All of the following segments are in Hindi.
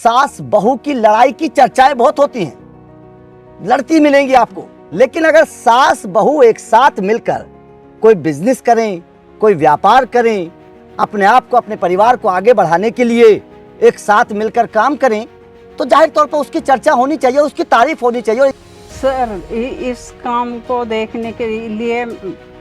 सास बहू की लड़ाई की चर्चाएं बहुत होती हैं, लड़ती मिलेंगी आपको। लेकिन अगर सास बहू एक साथ मिलकर कोई बिजनेस करें, कोई व्यापार करें, अपने आप को, अपने परिवार को आगे बढ़ाने के लिए एक साथ मिलकर काम करें, तो जाहिर तौर पर उसकी चर्चा होनी चाहिए, उसकी तारीफ होनी चाहिए। सर, इस काम को देखने के लिए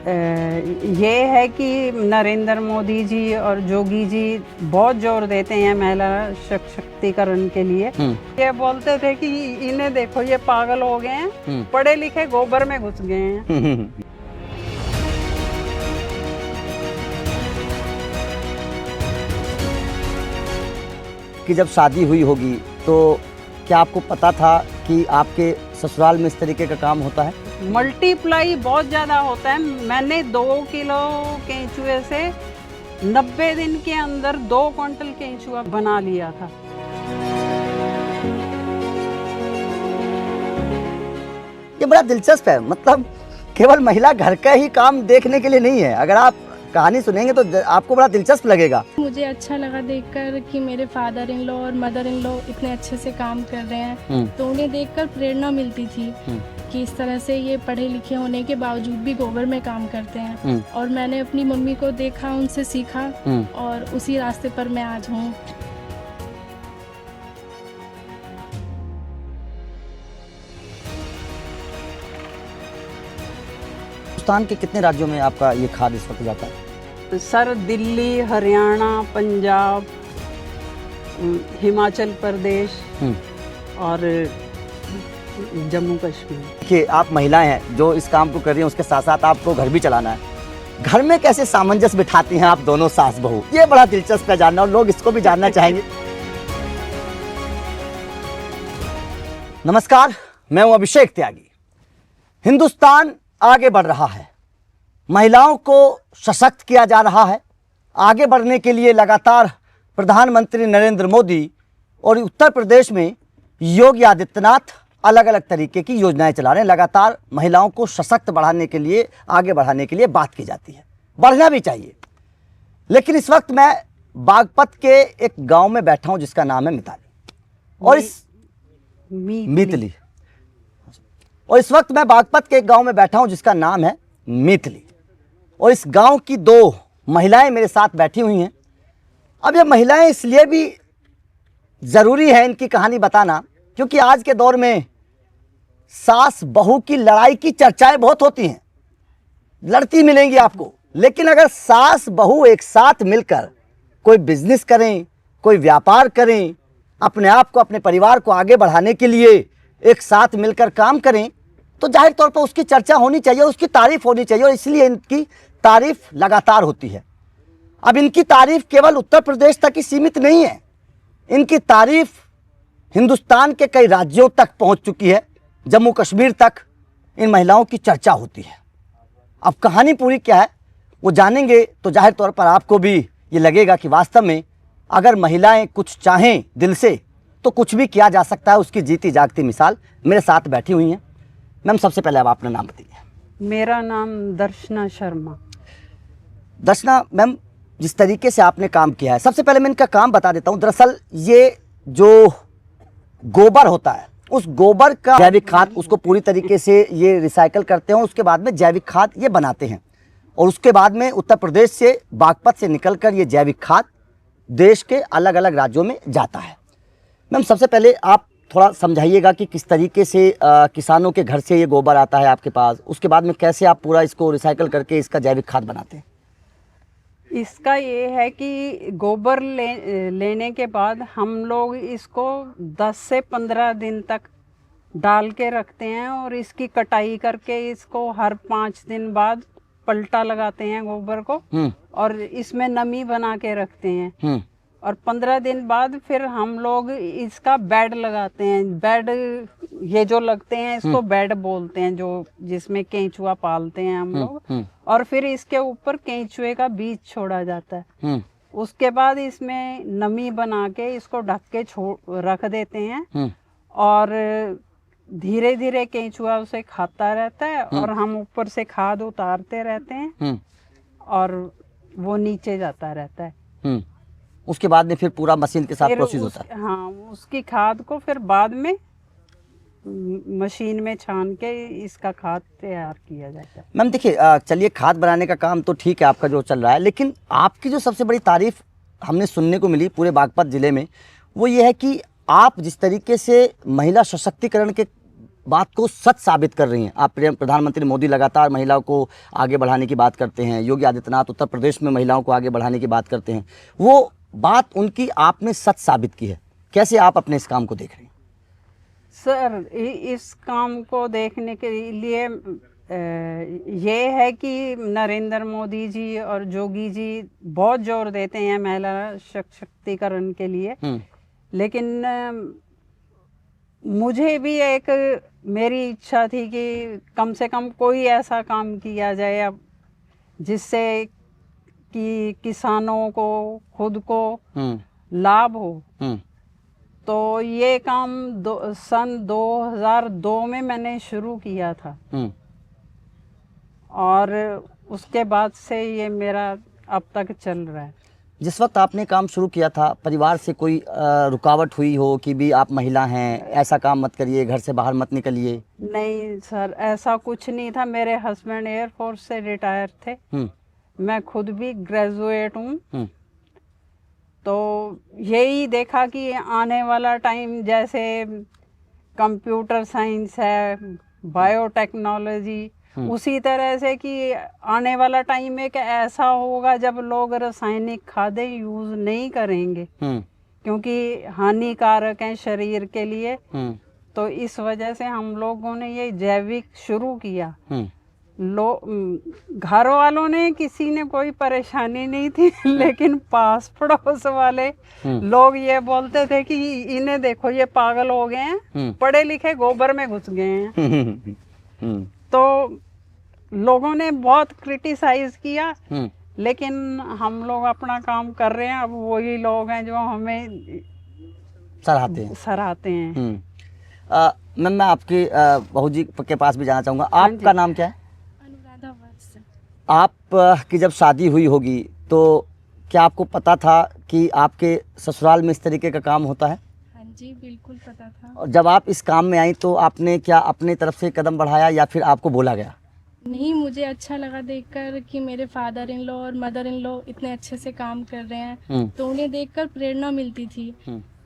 ये है कि नरेंद्र मोदी जी और जोगी जी बहुत जोर देते हैं महिला सशक्तिकरण के लिए। ये बोलते थे कि इन्हें देखो, ये पागल हो गए हैं, पढ़े लिखे गोबर में घुस गए हैं। कि जब शादी हुई होगी तो क्या आपको पता था कि आपके ससुराल में इस तरीके का काम होता है? मल्टीप्लाई बहुत ज्यादा होता है। मैंने 2 किलो केंचुए से 90 दिन के अंदर 2 क्विंटल केंचुआ बना लिया था। ये बड़ा दिलचस्प है, मतलब केवल महिला घर का ही काम देखने के लिए नहीं है। अगर आप कहानी सुनेंगे तो आपको बड़ा दिलचस्प लगेगा। मुझे अच्छा लगा देखकर कि मेरे फादर इन लॉ और मदर इन लॉ इतने अच्छे से काम कर रहे हैं, तो उन्हें देखकर प्रेरणा मिलती थी कि इस तरह से ये पढ़े लिखे होने के बावजूद भी गोबर में काम करते हैं। और मैंने अपनी मम्मी को देखा, उनसे सीखा और उसी रास्ते पर मैं आज हूँ। हिंदुस्तान के कितने राज्यों में आपका ये खाद इस वक्त जाता है? सर, दिल्ली, हरियाणा, पंजाब, हिमाचल प्रदेश और जम्मू कश्मीर। देखिए, आप महिलाएं हैं जो इस काम को कर रही हैं, उसके साथ साथ आपको घर भी चलाना है। घर में कैसे सामंजस्य बिठाती हैं आप दोनों सास बहू? ये बड़ा दिलचस्प है जानना, और लोग इसको भी जानना चाहेंगे। नमस्कार, मैं हूं अभिषेक त्यागी। हिंदुस्तान आगे बढ़ रहा है, महिलाओं को सशक्त किया जा रहा है। आगे बढ़ने के लिए लगातार प्रधानमंत्री नरेंद्र मोदी और उत्तर प्रदेश में योगी आदित्यनाथ अलग अलग तरीके की योजनाएं चला रहे हैं। लगातार महिलाओं को सशक्त बढ़ाने के लिए, आगे बढ़ाने के लिए बात की जाती है, बढ़ना भी चाहिए। लेकिन इस वक्त मैं बागपत के एक गांव में बैठा हूं जिसका नाम है मितली। और इस वक्त मैं बागपत के एक गांव में बैठा हूं जिसका नाम है मितली। और इस गांव की 2 महिलाएं मेरे साथ बैठी हुई हैं। अब ये महिलाएं इसलिए भी ज़रूरी है इनकी कहानी बताना, क्योंकि आज के दौर में सास बहू की लड़ाई की चर्चाएं बहुत होती हैं, लड़ती मिलेंगी आपको। लेकिन अगर सास बहू एक साथ मिलकर कोई बिजनेस करें, कोई व्यापार करें, अपने आप को, अपने परिवार को आगे बढ़ाने के लिए एक साथ मिलकर काम करें, तो जाहिर तौर पर उसकी चर्चा होनी चाहिए, उसकी तारीफ होनी चाहिए। और इसलिए इनकी तारीफ लगातार होती है। अब इनकी तारीफ केवल उत्तर प्रदेश तक ही सीमित नहीं है, इनकी तारीफ हिंदुस्तान के कई राज्यों तक पहुंच चुकी है। जम्मू कश्मीर तक इन महिलाओं की चर्चा होती है। अब कहानी पूरी क्या है वो जानेंगे तो जाहिर तौर पर आपको भी ये लगेगा कि वास्तव में अगर महिलाएं कुछ चाहें दिल से तो कुछ भी किया जा सकता है। उसकी जीती जागती मिसाल मेरे साथ बैठी हुई हैं। मैम, सबसे पहले आप अपना नाम बताइए। मेरा नाम दर्शना शर्मा। दर्शना मैम, जिस तरीके से आपने काम किया है, सबसे पहले मैं इनका काम बता देता हूँ। दरअसल ये जो गोबर होता है, उस गोबर का जैविक खाद, उसको पूरी तरीके से ये रिसाइकल करते हैं, उसके बाद में जैविक खाद ये बनाते हैं। और उसके बाद में उत्तर प्रदेश से, बागपत से निकलकर ये जैविक खाद देश के अलग अलग राज्यों में जाता है। मैम, सबसे पहले आप थोड़ा समझाइएगा कि किस तरीके से किसानों के घर से ये गोबर आता है आपके पास, उसके बाद में कैसे आप पूरा इसको रिसाइकल करके इसका जैविक खाद बनाते हैं? इसका ये है कि गोबर लेने के बाद हम लोग इसको 10 से 15 दिन तक डाल के रखते हैं और इसकी कटाई करके इसको हर 5 दिन बाद पलटा लगाते हैं गोबर को और इसमें नमी बना के रखते हैं। और 15 दिन बाद फिर हम लोग इसका बेड लगाते हैं। बेड ये जो लगते हैं इसको बेड बोलते हैं, जो जिसमें केंचुआ पालते हैं हम लोग। और फिर इसके ऊपर केंचुए का बीज छोड़ा जाता है। उसके बाद इसमें नमी बना के इसको ढक के रख देते हैं और धीरे धीरे केंचुआ उसे खाता रहता है और हम ऊपर से खाद उतारते रहते हैं और वो नीचे जाता रहता है। उसके बाद में फिर पूरा मशीन के साथ फिर प्रोसेस होता है। हाँ, उसकी खाद को फिर बाद में मशीन में छान के इसका खाद तैयार किया जाता है। मैम देखिए, चलिए खाद बनाने का काम तो ठीक है आपका जो चल रहा है, लेकिन आपकी जो सबसे बड़ी तारीफ हमने सुनने को मिली पूरे बागपत ज़िले में, वो ये है कि आप जिस तरीके से महिला सशक्तिकरण के बात को सच साबित कर रही हैं। आप प्रधानमंत्री मोदी लगातार महिलाओं को आगे बढ़ाने की बात करते हैं, योगी आदित्यनाथ उत्तर प्रदेश में महिलाओं को आगे बढ़ाने की बात करते हैं, वो बात उनकी आपने सच साबित की है। कैसे आप अपने इस काम को देख रही हैं? सर, इस काम को देखने के लिए ये है कि नरेंद्र मोदी जी और योगी जी बहुत जोर देते हैं महिला सशक्तिकरण के लिए, लेकिन मुझे भी एक मेरी इच्छा थी कि कम से कम कोई ऐसा काम किया जाए अब जिससे कि किसानों को खुद को लाभ हो। तो ये काम सन 2002 में मैंने शुरू किया था और उसके बाद से ये मेरा अब तक चल रहा है। जिस वक्त आपने काम शुरू किया था, परिवार से कोई रुकावट हुई हो कि भी आप महिला हैं, ऐसा काम मत करिए, घर से बाहर मत निकलिए? नहीं सर, ऐसा कुछ नहीं था। मेरे हस्बैंड एयरफोर्स से रिटायर थे, मैं खुद भी ग्रेजुएट हूँ। तो यही देखा कि आने वाला टाइम जैसे कंप्यूटर साइंस है, बायोटेक्नोलॉजी, उसी तरह से कि आने वाला टाइम एक ऐसा होगा जब लोग रासायनिक खादें यूज नहीं करेंगे क्योंकि हानिकारक हैं शरीर के लिए। तो इस वजह से हम लोगों ने ये जैविक शुरू किया। घर वालों ने किसी ने कोई परेशानी नहीं थी लेकिन पास पड़ोस वाले लोग ये बोलते थे कि इन्हें देखो ये पागल हो गए हैं, पढ़े लिखे गोबर में घुस गए हैं। तो लोगों ने बहुत क्रिटिसाइज किया, लेकिन हम लोग अपना काम कर रहे हैं। अब वही लोग हैं जो हमें सराहते हैं। मैम, मैं आपके बहू जी के पास भी जाना चाहूँगा। आपका नाम क्या है? आप की जब शादी हुई होगी तो क्या आपको पता था कि आपके ससुराल में इस तरीके का काम होता है? हाँ जी, बिल्कुल पता था। और जब आप इस काम में आई तो आपने क्या अपने तरफ से कदम बढ़ाया या फिर आपको बोला गया? नहीं, मुझे अच्छा लगा देखकर कि मेरे फादर इन लॉ और मदर इन लॉ इतने अच्छे से काम कर रहे हैं, तो उन्हें देखकर प्रेरणा मिलती थी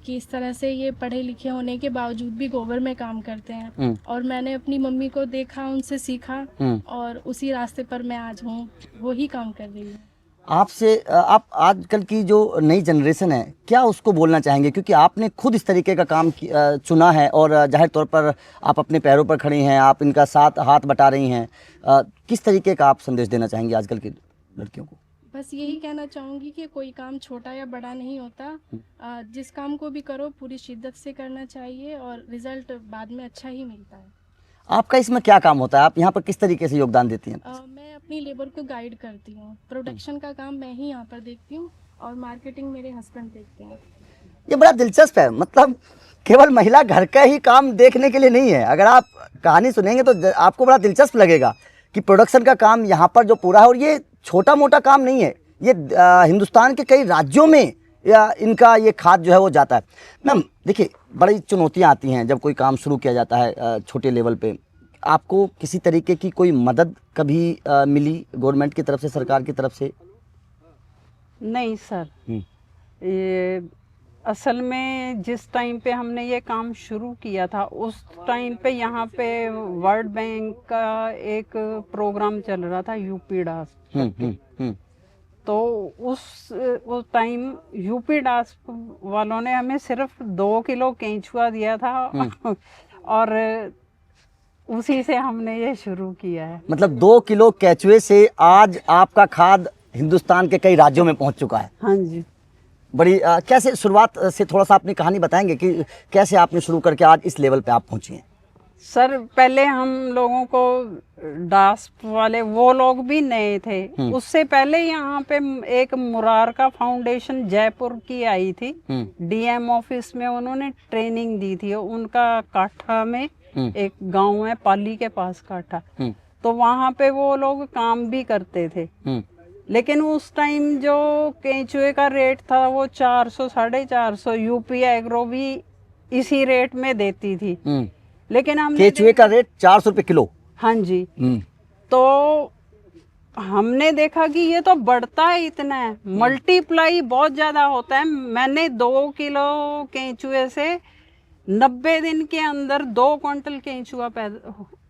कि इस तरह से ये पढ़े लिखे होने के बावजूद भी गोबर में काम करते हैं। और मैंने अपनी मम्मी को देखा, उनसे सीखा और उसी रास्ते पर मैं आज हूँ, वही काम कर रही हूँ। आपसे आप आजकल की जो नई जनरेशन है, क्या उसको बोलना चाहेंगे? क्योंकि आपने खुद इस तरीके का काम चुना है और जाहिर तौर पर आप अपने पैरों पर खड़ी हैं, आप इनका साथ हाथ बटा रही हैं। किस तरीके का आप संदेश देना चाहेंगे आजकल की लड़कियों को? बस यही कहना चाहूँगी कि कोई काम छोटा या बड़ा नहीं होता। जिस काम को भी करो पूरी शिद्दत से करना चाहिए और रिजल्ट बाद में अच्छा ही मिलता है। आपका इसमें क्या काम होता है? आप यहाँ पर किस तरीके से योगदान देती हैं? मैं अपनी लेबर को गाइड करती हूँ। प्रोडक्शन का काम मैं ही यहाँ पर देखती हूँ और मार्केटिंग मेरे हस्बैंड देखते हैं। ये बड़ा दिलचस्प है। मतलब केवल महिला घर का ही काम देखने के लिए नहीं है। अगर आप कहानी सुनेंगे तो आपको बड़ा दिलचस्प लगेगा कि प्रोडक्शन का काम यहाँ पर जो पूरा है, और ये छोटा मोटा काम नहीं है। ये हिंदुस्तान के कई राज्यों में या इनका ये खाद जो है वो जाता है। मैम देखिए, बड़ी चुनौतियाँ आती हैं जब कोई काम शुरू किया जाता है छोटे लेवल पे। आपको किसी तरीके की कोई मदद कभी मिली गवर्नमेंट की तरफ से, सरकार की तरफ से? नहीं सर, ये असल में जिस टाइम पे हमने ये काम शुरू किया था उस टाइम पे यहाँ पे वर्ल्ड बैंक का एक प्रोग्राम चल रहा था, यूपी डास। तो उस टाइम यूपी डास वालों ने हमें सिर्फ 2 किलो केंचुआ दिया था और उसी से हमने ये शुरू किया है। मतलब 2 किलो केचुए से आज आपका खाद हिंदुस्तान के कई राज्यों में पहुंच चुका है। हाँ जी। बड़ी कैसे शुरुआत से थोड़ा सा अपनी कहानी बताएंगे कि कैसे आपने शुरू करके आज इस लेवल पे आप पहुंची हैं? सर, पहले हम लोगों को डास वाले वो लोग भी नए थे। उससे पहले यहाँ पे एक मुरार का फाउंडेशन जयपुर की आई थी, डीएम ऑफिस में उन्होंने ट्रेनिंग दी थी। उनका काठा में एक गांव है, पाली के पास काठा, तो वहाँ पे वो लोग काम भी करते थे। लेकिन उस टाइम जो केंचुए का रेट था वो 400 450, यूपी एग्रो भी इसी रेट में देती थी। लेकिन हमने केचुए का रेट 400 रुपये किलो। हाँ जी। तो हमने देखा कि ये तो बढ़ता है, इतना है, मल्टीप्लाई बहुत ज्यादा होता है। मैंने 2 किलो केंचुए से 90 दिन के अंदर 2 क्विंटल केंचुआ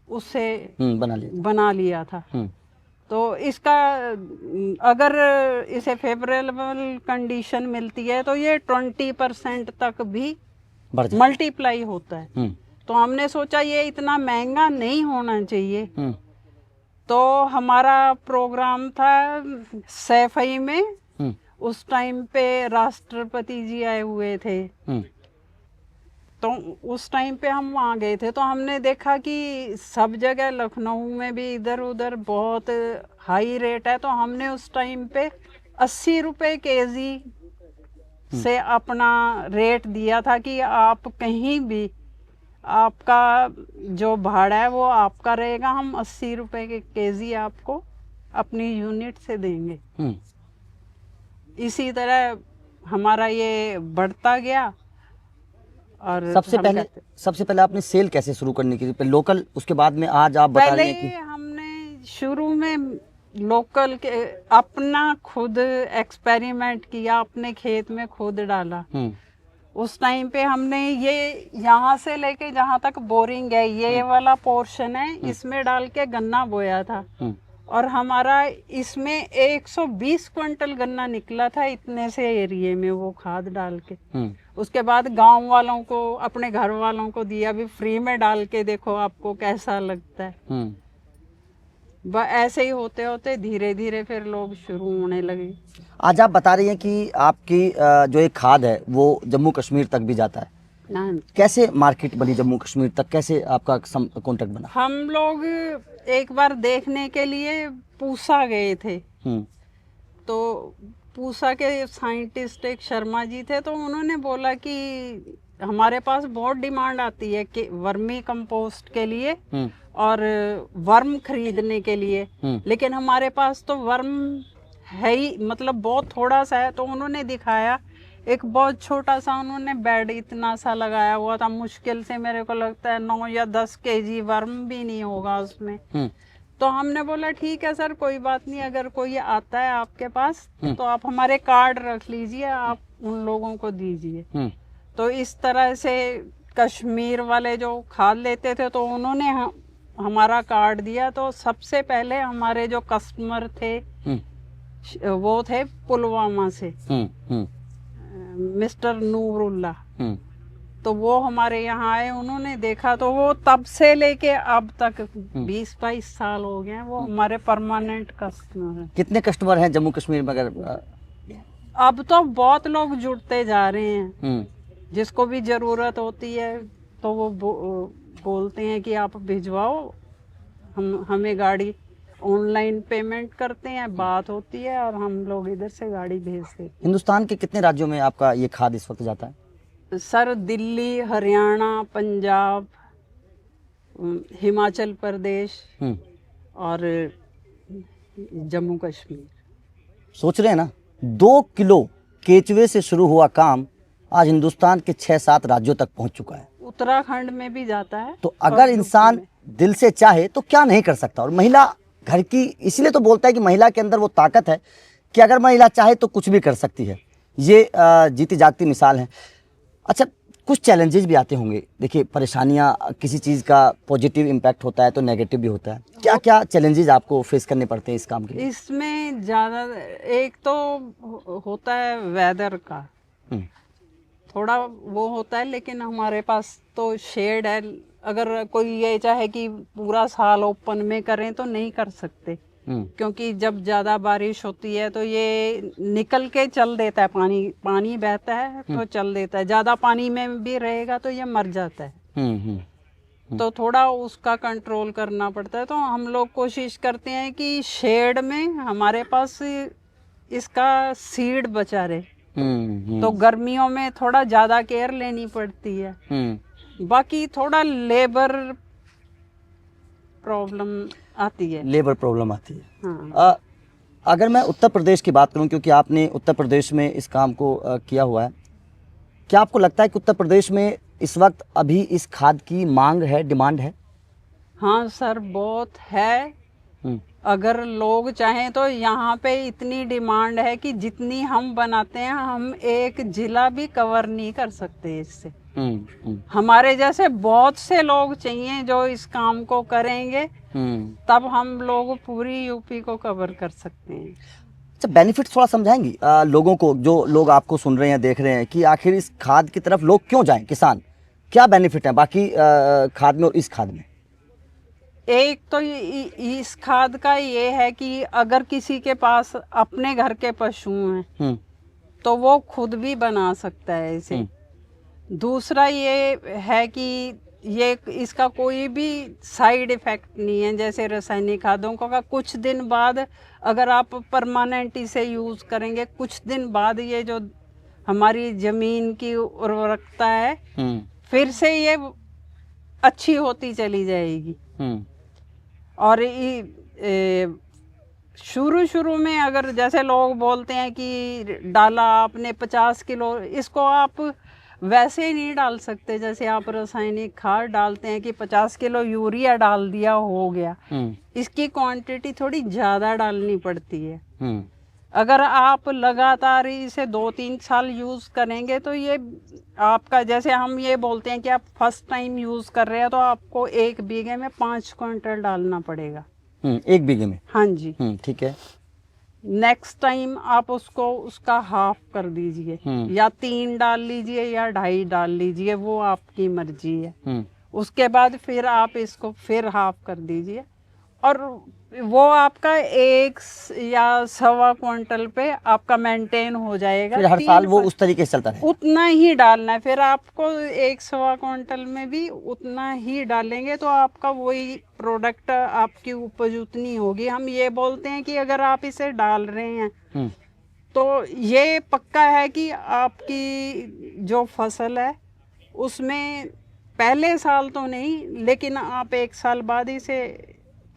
उससे बना लिया था। तो इसका अगर इसे फेवरेबल कंडीशन मिलती है तो ये 20% तक भी मल्टीप्लाई होता है। तो हमने सोचा ये इतना महंगा नहीं होना चाहिए। तो हमारा प्रोग्राम था सैफई में, उस टाइम पे राष्ट्रपति जी आए हुए थे। तो उस टाइम पे हम वहाँ गए थे, तो हमने देखा कि सब जगह लखनऊ में भी इधर उधर बहुत हाई रेट है। तो हमने उस टाइम पे 80 रुपये केजी से अपना रेट दिया था कि आप कहीं भी आपका जो भाड़ा है वो आपका रहेगा, हम 80 रुपये के केजी आपको अपनी यूनिट से देंगे। इसी तरह हमारा ये बढ़ता गया। और सबसे पहले आपने सेल कैसे शुरू करने की, लोकल, उसके बाद में आज आप बता रहे हैं कि हमने शुरू में लोकल के अपना खुद एक्सपेरिमेंट किया, अपने खेत में खुद डाला। उस टाइम पे हमने ये यहाँ से लेके जहाँ तक बोरिंग है, ये वाला पोर्शन है, इसमें डाल के गन्ना बोया था। और हमारा इसमें 120 क्विंटल गन्ना निकला था इतने से एरिया में, वो खाद डाल के। उसके बाद गांव वालों को, अपने घर वालों को दिया भी, फ्री में डाल के देखो आपको कैसा लगता है। ऐसे ही होते होते धीरे धीरे फिर लोग शुरू होने लगे। आज आप बता रही हैं कि आपकी जो एक खाद है वो जम्मू कश्मीर तक भी जाता है। कैसे मार्केट बनी जम्मू कश्मीर तक, कैसे आपका कॉन्टेक्ट बना? हम लोग एक बार देखने के लिए पूसा गए थे। तो पूसा के साइंटिस्ट एक शर्मा जी थे, तो उन्होंने बोला कि हमारे पास बहुत डिमांड आती है कि वर्मी कंपोस्ट के लिए और वर्म खरीदने के लिए, लेकिन हमारे पास तो वर्म है ही, मतलब बहुत थोड़ा सा है। तो उन्होंने दिखाया एक बहुत छोटा सा, उन्होंने बेड इतना सा लगाया हुआ था, मुश्किल से मेरे को लगता है 9 या 10 केजी वर्म भी नहीं होगा उसमें। तो हमने बोला ठीक है सर, कोई बात नहीं, अगर कोई आता है आपके पास तो आप हमारे कार्ड रख लीजिए, आप उन लोगों को दीजिए। तो इस तरह से कश्मीर वाले जो खाद लेते थे तो उन्होंने हमारा कार्ड दिया। तो सबसे पहले हमारे जो कस्टमर थे वो थे पुलवामा से, मिस्टर नूरुल्ला। तो वो हमारे यहाँ आए, उन्होंने देखा, तो वो तब से लेके अब तक 20-22 साल हो गए हैं, वो हमारे परमानेंट कस्टमर हैं। कितने कस्टमर हैं जम्मू कश्मीर में? अगर अब तो बहुत लोग जुड़ते जा रहे हैं, जिसको भी जरूरत होती है तो वो बोलते हैं कि आप भिजवाओ, हमें गाड़ी, ऑनलाइन पेमेंट करते हैं, बात होती है और हम लोग इधर से गाड़ी भेजते हैं। हिंदुस्तान के कितने राज्यों में आपका ये खाद इस वक्त जाता है? सर दिल्ली, हरियाणा, पंजाब, हिमाचल प्रदेश और जम्मू कश्मीर। सोच रहे हैं ना, 2 किलो केचुए से शुरू हुआ काम आज हिंदुस्तान के 6-7 राज्यों तक पहुंच चुका है। उत्तराखंड में भी जाता है। तो अगर इंसान दिल से चाहे तो क्या नहीं कर सकता। और महिला घर की, इसलिए तो बोलता है कि महिला के अंदर वो ताकत है कि अगर महिला चाहे तो कुछ भी कर सकती है। ये जीती जागती मिसाल है। अच्छा, कुछ चैलेंजेस भी आते होंगे। देखिए, परेशानियां, किसी चीज़ का पॉजिटिव इम्पैक्ट होता है तो नेगेटिव भी होता है। क्या क्या चैलेंजेस आपको फेस करने पड़ते हैं इस काम के? इसमें ज़्यादा एक तो होता है वेदर का, थोड़ा वो होता है, लेकिन हमारे पास तो शेड है। अगर कोई ये चाहे कि पूरा साल ओपन में करें तो नहीं कर सकते, क्योंकि जब ज़्यादा बारिश होती है तो ये निकल के चल देता है, पानी बहता है तो चल देता है। ज़्यादा पानी में भी रहेगा तो ये मर जाता है। तो थोड़ा उसका कंट्रोल करना पड़ता है। तो हम लोग कोशिश करते हैं कि शेड में हमारे पास इसका सीड बचा रहे। तो गर्मियों में थोड़ा ज़्यादा केयर लेनी पड़ती है। बाकी थोड़ा लेबर प्रॉब्लम आती है। लेबर प्रॉब्लम आती है। हाँ। अगर मैं उत्तर प्रदेश की बात करूं, क्योंकि आपने उत्तर प्रदेश में इस काम को किया हुआ है, क्या आपको लगता है कि उत्तर प्रदेश में इस वक्त अभी इस खाद की मांग है, डिमांड है? हाँ सर, बहुत है। अगर लोग चाहें तो यहाँ पे इतनी डिमांड है कि जितनी हम बनाते हैं हम एक जिला भी कवर नहीं कर सकते इससे। हमारे जैसे बहुत से लोग चाहिए जो इस काम को करेंगे, तब हम लोग पूरी यूपी को कवर कर सकते हैं। अच्छा, बेनिफिट थोड़ा समझाएंगी लोगों को, जो लोग आपको सुन रहे हैं, देख रहे हैं, कि आखिर इस खाद की तरफ लोग क्यों जाएं, किसान क्या बेनिफिट है बाकी खाद में और इस खाद में? एक तो इस खाद का ये है कि अगर किसी के पास अपने घर के पशु हैं तो वो खुद भी बना सकता है इसे। दूसरा ये है कि ये इसका कोई भी साइड इफेक्ट नहीं है जैसे रासायनिक खादों का। कुछ दिन बाद अगर आप परमानेंट इसे यूज़ करेंगे, कुछ दिन बाद ये जो हमारी ज़मीन की उर्वरकता है फिर से ये अच्छी होती चली जाएगी। और शुरू में अगर जैसे लोग बोलते हैं कि डाला आपने 50 किलो, इसको आप वैसे ही नहीं डाल सकते जैसे आप रासायनिक खाद डालते हैं कि 50 किलो यूरिया डाल दिया हो गया। इसकी क्वांटिटी थोड़ी ज़्यादा डालनी पड़ती है। अगर आप लगातार इसे 2-3 साल यूज़ करेंगे तो ये आपका, जैसे हम ये बोलते हैं कि आप फर्स्ट टाइम यूज़ कर रहे हैं तो आपको 1 बीघे में 5 क्विंटल डालना पड़ेगा। 1 बीघे में? हाँ जी। ठीक है। नेक्स्ट टाइम आप उसको उसका हाफ कर दीजिए, या 3 डाल लीजिए या 2.5 डाल लीजिए, वो आपकी मर्जी है। उसके बाद फिर आप इसको फिर हाफ कर दीजिए और वो आपका 1 या 1.25 क्विंटल पे आपका मेंटेन हो जाएगा। फिर हर साल वो उस तरीके से चलता है? उतना ही डालना है। फिर आपको 1.25 क्विंटल में भी उतना ही डालेंगे तो आपका वही प्रोडक्ट, आपकी उपज उतनी होगी। हम ये बोलते हैं कि अगर आप इसे डाल रहे हैं तो ये पक्का है कि आपकी जो फसल है उसमें पहले साल तो नहीं, लेकिन आप 1 साल बाद इसे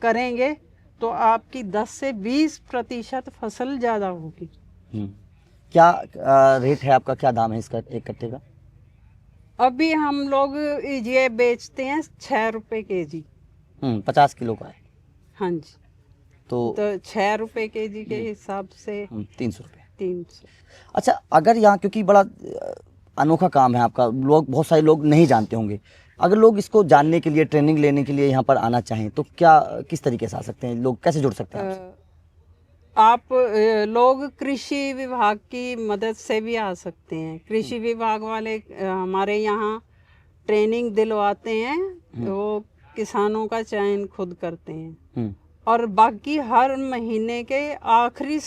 करेंगे तो आपकी 10 से 20% फसल ज़्यादा होगी। क्या रेट है आपका, क्या दाम है इसका 1 कट्टे का? अभी हम लोग ये बेचते हैं 6 रुपये केजी। 50 किलो का है? हाँ जी। तो 6 रुपये केजी के हिसाब से 300 रुपये। 300। अच्छा, अगर यहाँ, क्योंकि बड़ा अनोखा काम है आपका, लोग, बहुत सारे लोग नहीं जानते होंगे, अगर लोग इसको जानने के लिए, ट्रेनिंग लेने के लिए यहाँ पर आना चाहें तो क्या, किस तरीके से आ सकते हैं लोग, कैसे जुड़ सकते हैं आपसे? आप लोग कृषि विभाग की मदद से भी आ सकते हैं। कृषि विभाग वाले हमारे यहाँ ट्रेनिंग दिलवाते हैं, वो किसानों का चयन खुद करते हैं और बाकी हर महीने के आखिरी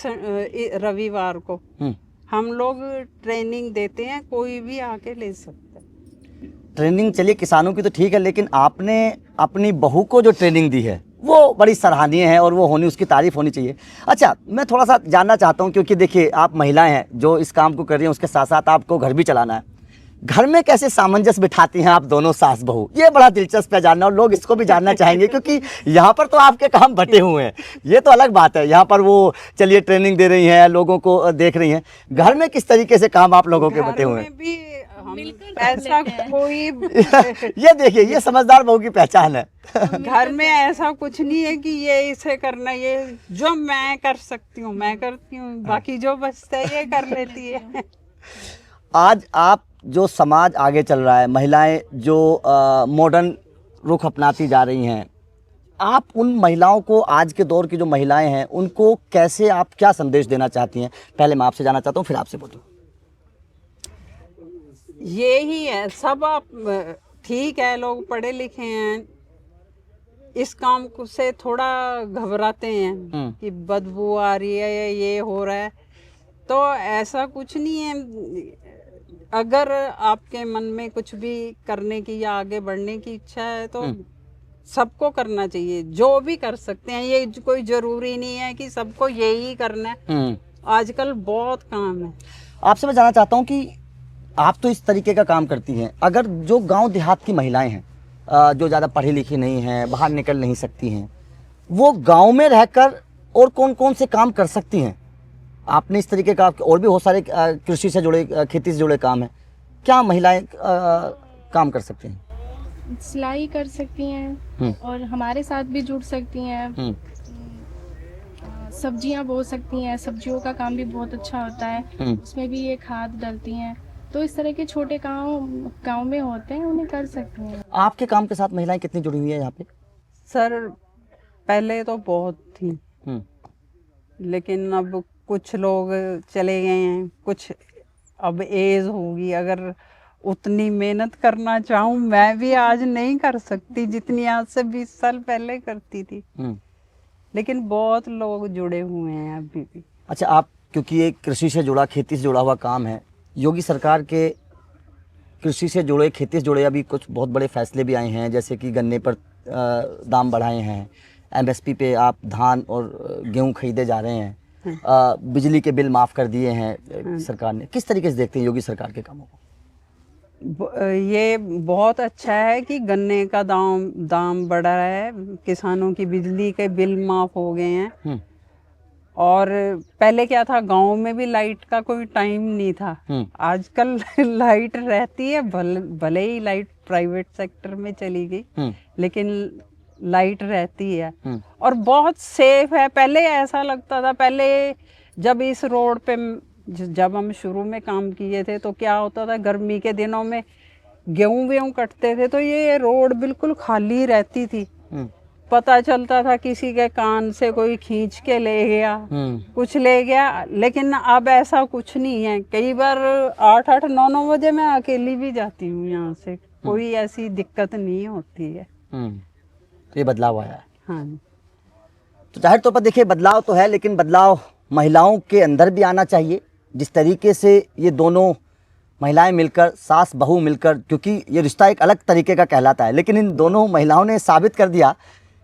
रविवार को हम लोग ट्रेनिंग देते हैं, कोई भी आके ले सकता है। ट्रेनिंग चलिए किसानों की तो ठीक है, लेकिन आपने अपनी बहू को जो ट्रेनिंग दी है वो बड़ी सराहनीय है और वो होनी, उसकी तारीफ होनी चाहिए। अच्छा, मैं थोड़ा सा जानना चाहता हूँ, क्योंकि देखिए आप महिलाएं हैं जो इस काम को कर रही हैं, उसके साथ साथ आपको घर भी चलाना है। घर में कैसे सामंजस्य बिठाती हैं आप दोनों सास बहू, ये बड़ा दिलचस्प है जानना, और लोग इसको भी जानना चाहेंगे क्योंकि यहाँ पर तो आपके काम बटे हुए हैं, ये तो अलग बात है। यहाँ पर वो चलिए ट्रेनिंग दे रही हैं, लोगों को देख रही हैं, घर में किस तरीके से काम आप लोगों के बटे हुए हैं? ऐसा कोई ये देखिए, ये समझदार बहू की पहचान है। घर में ऐसा कुछ नहीं है कि ये इसे करना, ये जो मैं कर सकती हूँ मैं करती हूँ, बाकी जो बचता है ये कर लेती है। आज आप जो समाज आगे चल रहा है, महिलाएं जो मॉडर्न रुख अपनाती जा रही हैं, आप उन महिलाओं को, आज के दौर की जो महिलाएं हैं, उनको कैसे, आप क्या संदेश देना चाहती हैं? पहले मैं आपसे जानना चाहता हूँ, फिर आपसे बोलूँ। ये ही है, सब आप ठीक है, लोग पढ़े लिखे हैं, इस काम से थोड़ा घबराते हैं कि बदबू आ रही है, ये हो रहा है, तो ऐसा कुछ नहीं है। अगर आपके मन में कुछ भी करने की या आगे बढ़ने की इच्छा है तो सबको करना चाहिए, जो भी कर सकते हैं। ये कोई जरूरी नहीं है कि सबको यही करना है, आजकल बहुत काम है। आपसे मैं जानना चाहता हूँ कि आप तो इस तरीके का काम करती हैं, अगर जो गांव देहात की महिलाएं हैं, जो ज़्यादा पढ़ी लिखी नहीं हैं, बाहर निकल नहीं सकती हैं, वो गांव में रहकर और कौन कौन से काम कर सकती हैं? आपने इस तरीके का और भी बहुत सारे कृषि से जुड़े, खेती से जुड़े काम हैं, क्या महिलाएं काम कर सकती हैं? सिलाई कर सकती हैं और हमारे साथ भी जुड़ सकती हैं। सब्जियां बो सकती हैं, सब्जियों का काम भी बहुत अच्छा होता है, उसमें भी ये खाद डालती हैं। तो इस तरह के छोटे काम गांव में होते हैं, उन्हें कर सकती हैं। आपके काम के साथ महिलाएं कितनी जुड़ी हुई है यहाँ पे? सर पहले तो बहुत थी, लेकिन अब कुछ लोग चले गए हैं, कुछ अब एज होगी, अगर उतनी मेहनत करना चाहूँ मैं भी आज नहीं कर सकती जितनी आज से 20 साल पहले करती थी। लेकिन बहुत लोग जुड़े हुए हैं अभी भी। अच्छा, आप क्योंकि ये कृषि से जुड़ा, खेती से जुड़ा हुआ काम है, योगी सरकार के कृषि से जुड़े, खेती से जुड़े अभी कुछ बहुत बड़े फैसले भी आए हैं, जैसे कि गन्ने पर दाम बढ़ाए हैं, एमएसपी पे आप धान और गेहूं खरीदे जा रहे हैं, बिजली के बिल माफ़ कर दिए हैं सरकार ने। किस तरीके से देखते हैं योगी सरकार के कामों को? ये बहुत अच्छा है कि गन्ने का दाम बढ़ रहा है, किसानों की बिजली के बिल माफ़ हो गए हैं। और पहले क्या था, गांव में भी लाइट का कोई टाइम नहीं था। आजकल लाइट रहती है, भले ही लाइट प्राइवेट सेक्टर में चली गई, लेकिन लाइट रहती है और बहुत सेफ है। पहले ऐसा लगता था, पहले जब इस रोड पे जब हम शुरू में काम किए थे तो क्या होता था, गर्मी के दिनों में गेहूं कटते थे तो ये रोड बिल्कुल खाली रहती थी। पता चलता था किसी के कान से कोई खींच के ले गया, कुछ ले गया। लेकिन अब ऐसा कुछ नहीं है। कई बार 8-8, 9-9 बजे मैं अकेली भी जाती हूँ यहाँ से, कोई ऐसी दिक्कत नहीं होती है। तो ये बदलाव आया है। हाँ, तो जाहिर तौर पर देखिए बदलाव तो है, लेकिन बदलाव महिलाओं के अंदर भी आना चाहिए। जिस तरीके से ये दोनों महिलाएं मिलकर, सास बहू मिलकर, क्योंकि ये रिश्ता एक अलग तरीके का कहलाता है, लेकिन इन दोनों महिलाओं ने साबित कर दिया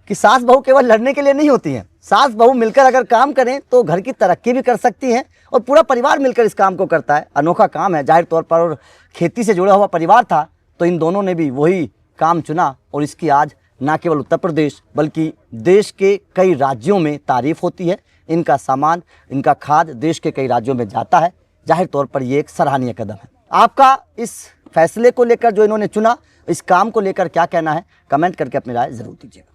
कि सास बहू केवल लड़ने के लिए नहीं होती हैं। सास बहू मिलकर अगर काम करें तो घर की तरक्की भी कर सकती हैं और पूरा परिवार मिलकर इस काम को करता है। अनोखा काम है जाहिर तौर पर, और खेती से जुड़ा हुआ परिवार था तो इन दोनों ने भी वही काम चुना और इसकी आज न केवल उत्तर प्रदेश बल्कि देश के कई राज्यों में तारीफ होती है। इनका सामान, इनका खाद देश के कई राज्यों में जाता है। जाहिर तौर पर ये एक सराहनीय कदम है। आपका इस फैसले को लेकर, जो इन्होंने चुना, इस काम को लेकर क्या कहना है, कमेंट करके अपनी राय ज़रूर दीजिएगा।